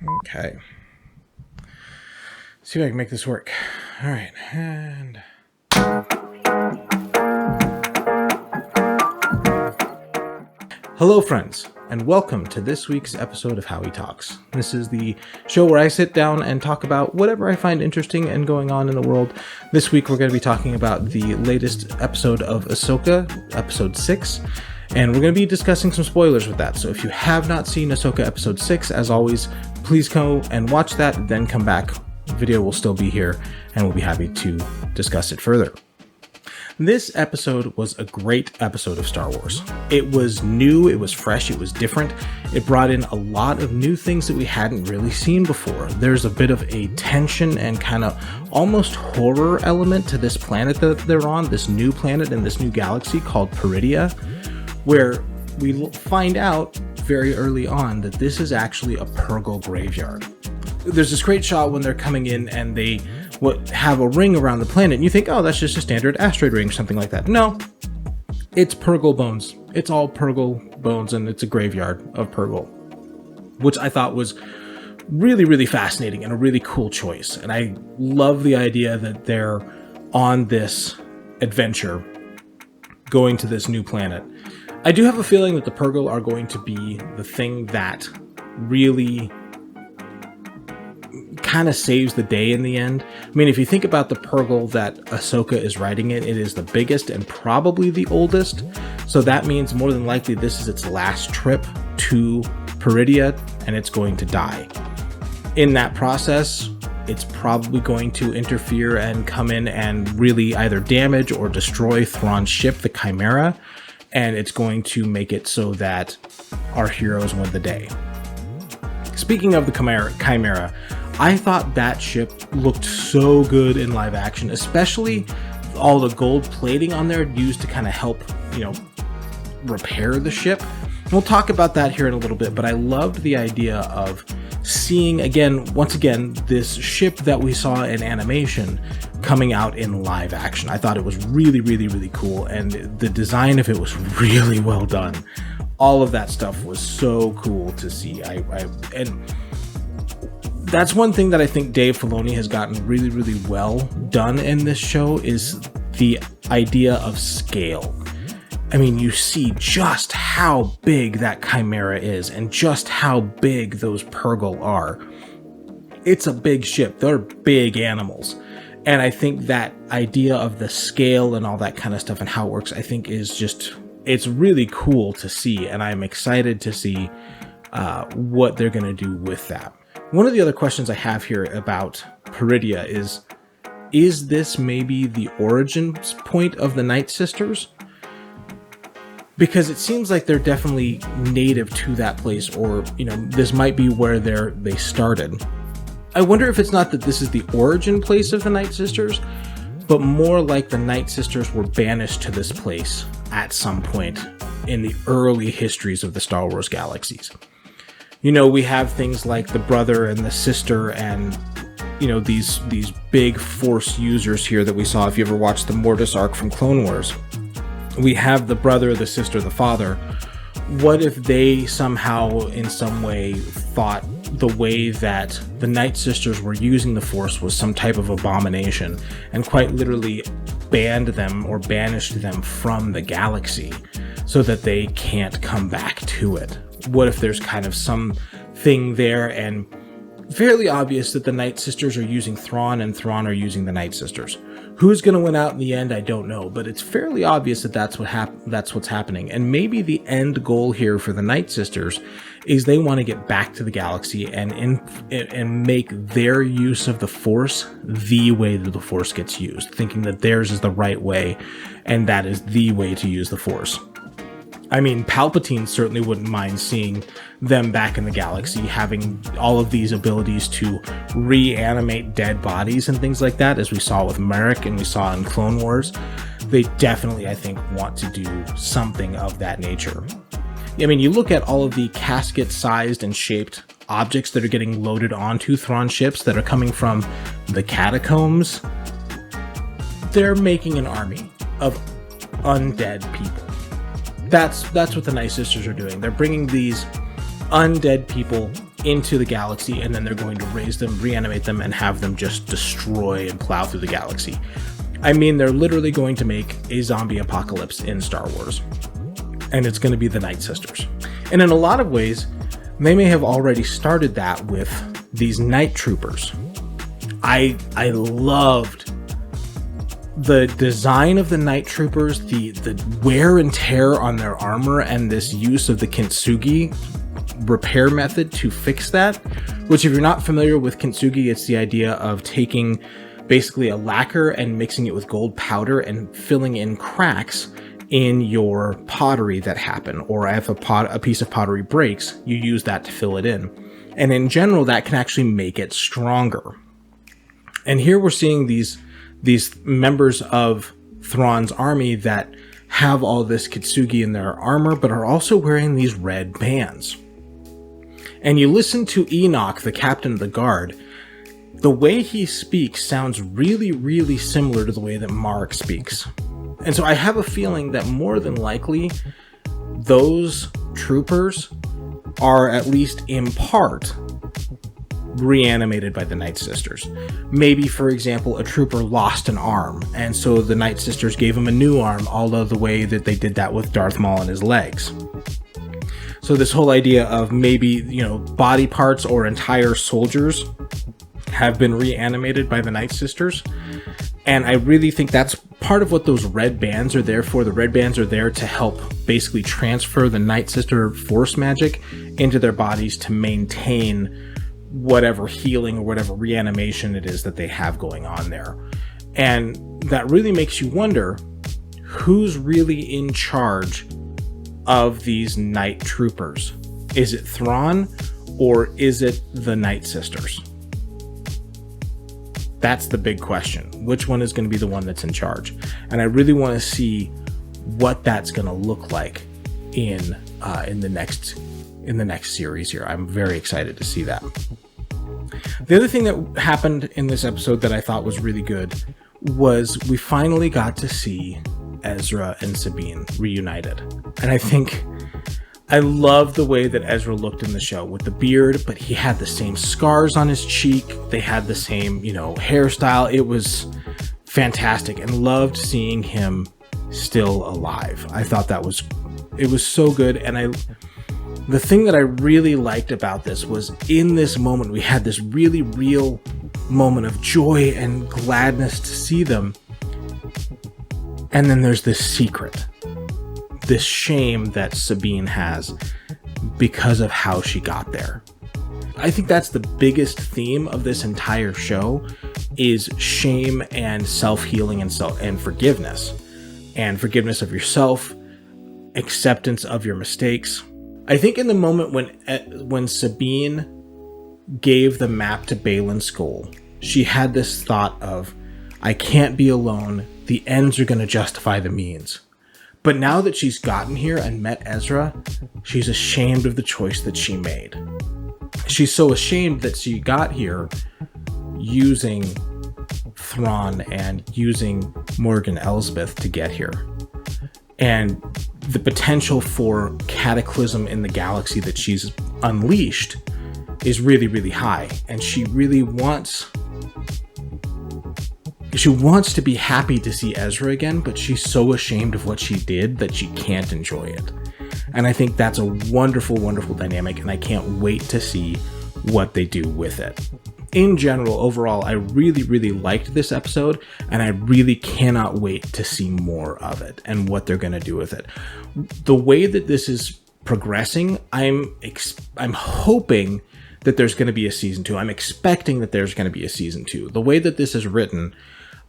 Okay. See if I can make this work. All right, and hello, friends, and welcome to this week's episode of Howie Talks. This is the show where I sit down and talk about whatever I find interesting and going on in the world. This week, we're going to be talking about the latest episode of Ahsoka, episode 6. And we're going to be discussing some spoilers with that. So if you have not seen Ahsoka episode 6, as always, please go and watch that, then come back. The video will still be here, and we'll be happy to discuss it further. This episode was a great episode of Star Wars. It was new, it was fresh, it was different. It brought in a lot of new things that we hadn't really seen before. There's a bit of a tension and kind of almost horror element to this planet that they're on, this new planet in this new galaxy called Peridia, where we find out very early on that this is actually a Purrgil graveyard. There's this great shot when they're coming in and they have a ring around the planet, and you think, oh, that's just a standard asteroid ring, something like that. No, it's Purrgil bones. It's all Purrgil bones, and it's a graveyard of Purrgil, which I thought was really, really fascinating and a really cool choice. And I love the idea that they're on this adventure going to this new planet. I do have a feeling that the Purrgil are going to be the thing that really kind of saves the day in the end. I mean, if you think about the Purrgil that Ahsoka is riding in, it is the biggest and probably the oldest. So that means more than likely this is its last trip to Peridia, and it's going to die. In that process, it's probably going to interfere and come in and really either damage or destroy Thrawn's ship, the Chimera, and it's going to make it so that our heroes win the day. Speaking of the Chimera, I thought that ship looked so good in live action, especially all the gold plating on there used to kind of help, repair the ship. We'll talk about that here in a little bit, but I loved the idea of seeing once again, this ship that we saw in animation coming out in live action. I thought it was really, really, really cool, and the design of it was really well done. All of that stuff was so cool to see. And that's one thing that I think Dave Filoni has gotten really, really well done in this show is the idea of scale. I mean, you see just how big that Chimera is and just how big those Purrgil are. It's a big ship. They're big animals. And I think that idea of the scale and all that kind of stuff and how it works, I think is just, it's really cool to see. And I'm excited to see what they're going to do with that. One of the other questions I have here about Peridia is this maybe the origin point of the Night Sisters? Because it seems like they're definitely native to that place, or, this might be where they started. I wonder if it's not that this is the origin place of the Night Sisters, but more like the Night Sisters were banished to this place at some point in the early histories of the Star Wars galaxies. We have things like the brother and the sister and, these big Force users here that we saw if you ever watched the Mortis arc from Clone Wars. We have the brother, the sister, the father. What if they somehow, in some way, thought the way that the Night Sisters were using the Force was some type of abomination and quite literally banned them or banished them from the galaxy so that they can't come back to it? What if there's kind of some thing there, and fairly obvious that the Night Sisters are using Thrawn and Thrawn are using the Night Sisters? Who's going to win out in the end, I don't know, but it's fairly obvious that that's what's happening. And maybe the end goal here for the Night Sisters is they want to get back to the galaxy and make their use of the Force the way that the Force gets used, thinking that theirs is the right way and that is the way to use the Force. I mean, Palpatine certainly wouldn't mind seeing them back in the galaxy, having all of these abilities to reanimate dead bodies and things like that, as we saw with Merrick and we saw in Clone Wars. They definitely, I think, want to do something of that nature. I mean, you look at all of the casket-sized and shaped objects that are getting loaded onto Thrawn ships that are coming from the catacombs. They're making an army of undead people. That's what the Night Sisters are doing. They're bringing these undead people into the galaxy, and then they're going to raise them, reanimate them, and have them just destroy and plow through the galaxy. I mean, they're literally going to make a zombie apocalypse in Star Wars. And it's going to be the Night Sisters. And in a lot of ways, they may have already started that with these Night Troopers. I loved the design of the Night Troopers, the wear and tear on their armor, and this use of the kintsugi repair method to fix that. Which, if you're not familiar with kintsugi, it's the idea of taking basically a lacquer and mixing it with gold powder and filling in cracks in your pottery that happen. Or if a piece of pottery breaks, you use that to fill it in. And in general, that can actually make it stronger. And here we're seeing these members of Thrawn's army that have all this kintsugi in their armor, but are also wearing these red bands. And you listen to Enoch, the captain of the guard, the way he speaks sounds really, really similar to the way that Mark speaks. And so I have a feeling that more than likely, those troopers are at least in part reanimated by the Night Sisters. Maybe, for example, a trooper lost an arm, and so the Night Sisters gave him a new arm, although the way that they did that with Darth Maul and his legs. So this whole idea of maybe, body parts or entire soldiers have been reanimated by the Night Sisters. And I really think that's part of what those red bands are there for. The red bands are there to help basically transfer the Night Sister force magic into their bodies to maintain whatever healing or whatever reanimation it is that they have going on there. And that really makes you wonder who's really in charge of these Night Troopers. Is it Thrawn or is it the Night Sisters? That's the big question. Which one is going to be the one that's in charge? And I really want to see what that's going to look like in the next series here. I'm very excited to see that. The other thing that happened in this episode that I thought was really good was we finally got to see Ezra and Sabine reunited. And I love the way that Ezra looked in the show with the beard, but he had the same scars on his cheek. They had the same, hairstyle. It was fantastic, and loved seeing him still alive. I thought it was so good. And the thing that I really liked about this was in this moment, we had this really real moment of joy and gladness to see them. And then there's this secret, this shame that Sabine has because of how she got there. I think that's the biggest theme of this entire show is shame and self-healing and forgiveness. And forgiveness of yourself, acceptance of your mistakes. I think in the moment when Sabine gave the map to Baylan Skoll, she had this thought of, I can't be alone, the ends are going to justify the means. But now that she's gotten here and met Ezra, she's ashamed of the choice that she made. She's so ashamed that she got here using Thrawn and using Morgan Elsbeth to get here. And the potential for cataclysm in the galaxy that she's unleashed is really, really high. And she really wants to be happy to see Ezra again, but she's so ashamed of what she did that she can't enjoy it. And I think that's a wonderful, wonderful dynamic, and I can't wait to see what they do with it. In general, overall, I really, really liked this episode, and I really cannot wait to see more of it and what they're going to do with it. The way that this is progressing, I'm hoping that there's going to be a season 2. I'm expecting that there's going to be a season 2. The way that this is written,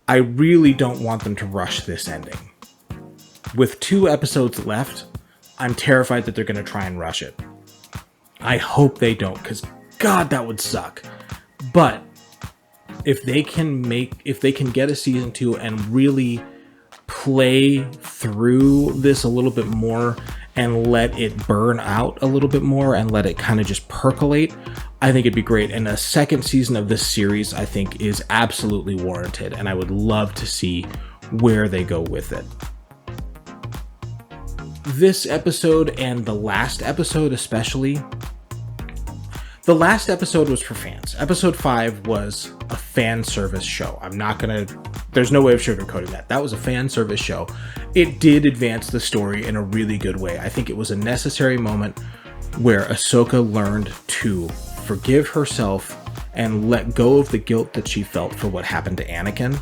I really don't want them to rush this ending. With 2 episodes left, I'm terrified that they're going to try and rush it. I hope they don't, because God, that would suck. But if they can get a season 2 and really play through this a little bit more and let it burn out a little bit more and let it kind of just percolate, I think it'd be great. And a second season of this series, I think, is absolutely warranted. And I would love to see where they go with it. This episode and the last episode especially, The last episode was for fans. Episode 5 was a fan service show. There's no way of sugarcoating that. That was a fan service show. It did advance the story in a really good way. I think it was a necessary moment where Ahsoka learned to forgive herself and let go of the guilt that she felt for what happened to Anakin.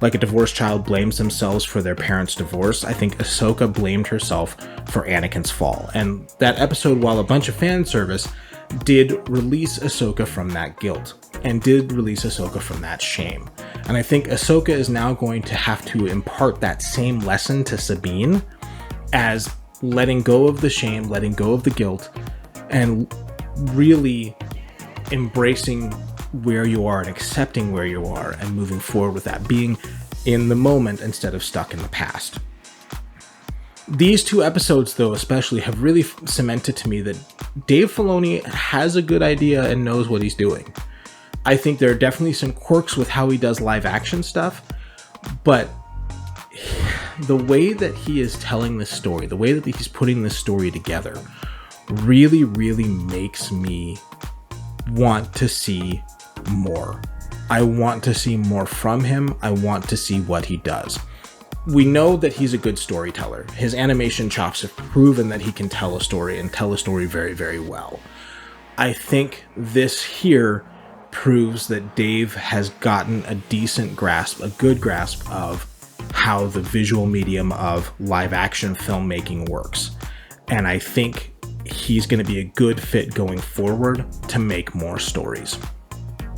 Like a divorced child blames themselves for their parents' divorce, I think Ahsoka blamed herself for Anakin's fall. And that episode, while a bunch of fan service, did release Ahsoka from that guilt and did release Ahsoka from that shame. And I think Ahsoka is now going to have to impart that same lesson to Sabine as letting go of the shame, letting go of the guilt, and really embracing where you are and accepting where you are and moving forward with that, being in the moment instead of stuck in the past. These 2 episodes, though, especially, have really cemented to me that Dave Filoni has a good idea and knows what he's doing. I think there are definitely some quirks with how he does live action stuff, but the way that he is telling this story, the way that he's putting this story together, really, really makes me want to see more. I want to see more from him. I want to see what he does. We know that he's a good storyteller. His animation chops have proven that he can tell a story and tell a story very, very well. I think this here proves that Dave has gotten a decent grasp, a good grasp of how the visual medium of live action filmmaking works. And I think he's going to be a good fit going forward to make more stories.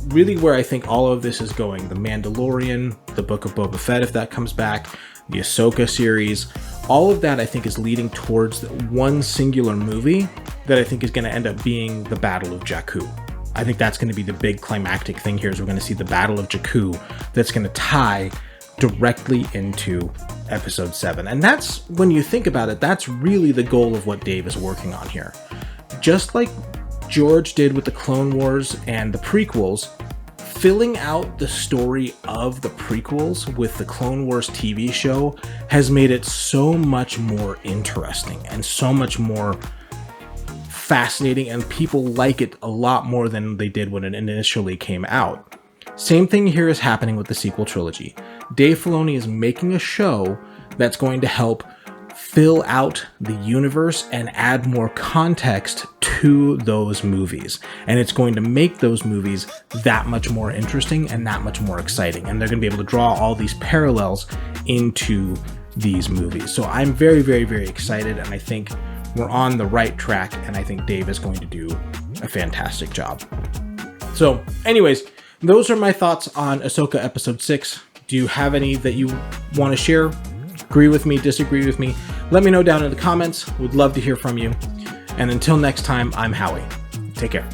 Really where I think all of this is going, The Mandalorian, the Book of Boba Fett, if that comes back, the Ahsoka series, all of that I think is leading towards one singular movie that I think is going to end up being the Battle of Jakku. I think that's going to be the big climactic thing here, is we're going to see the Battle of Jakku that's going to tie directly into episode 7. And that's, when you think about it, that's really the goal of what Dave is working on here. Just like George did with the Clone Wars and the prequels, filling out the story of the prequels with the Clone Wars TV show has made it so much more interesting and so much more fascinating, and people like it a lot more than they did when it initially came out. Same thing here is happening with the sequel trilogy. Dave Filoni is making a show that's going to help fill out the universe and add more context to those movies. And it's going to make those movies that much more interesting and that much more exciting. And they're going to be able to draw all these parallels into these movies. So I'm very, very, very excited, and I think we're on the right track, and I think Dave is going to do a fantastic job. So anyways, those are my thoughts on Ahsoka Episode 6. Do you have any that you want to share? Agree with me, disagree with me? Let me know down in the comments. Would love to hear from you. And until next time, I'm Howie. Take care.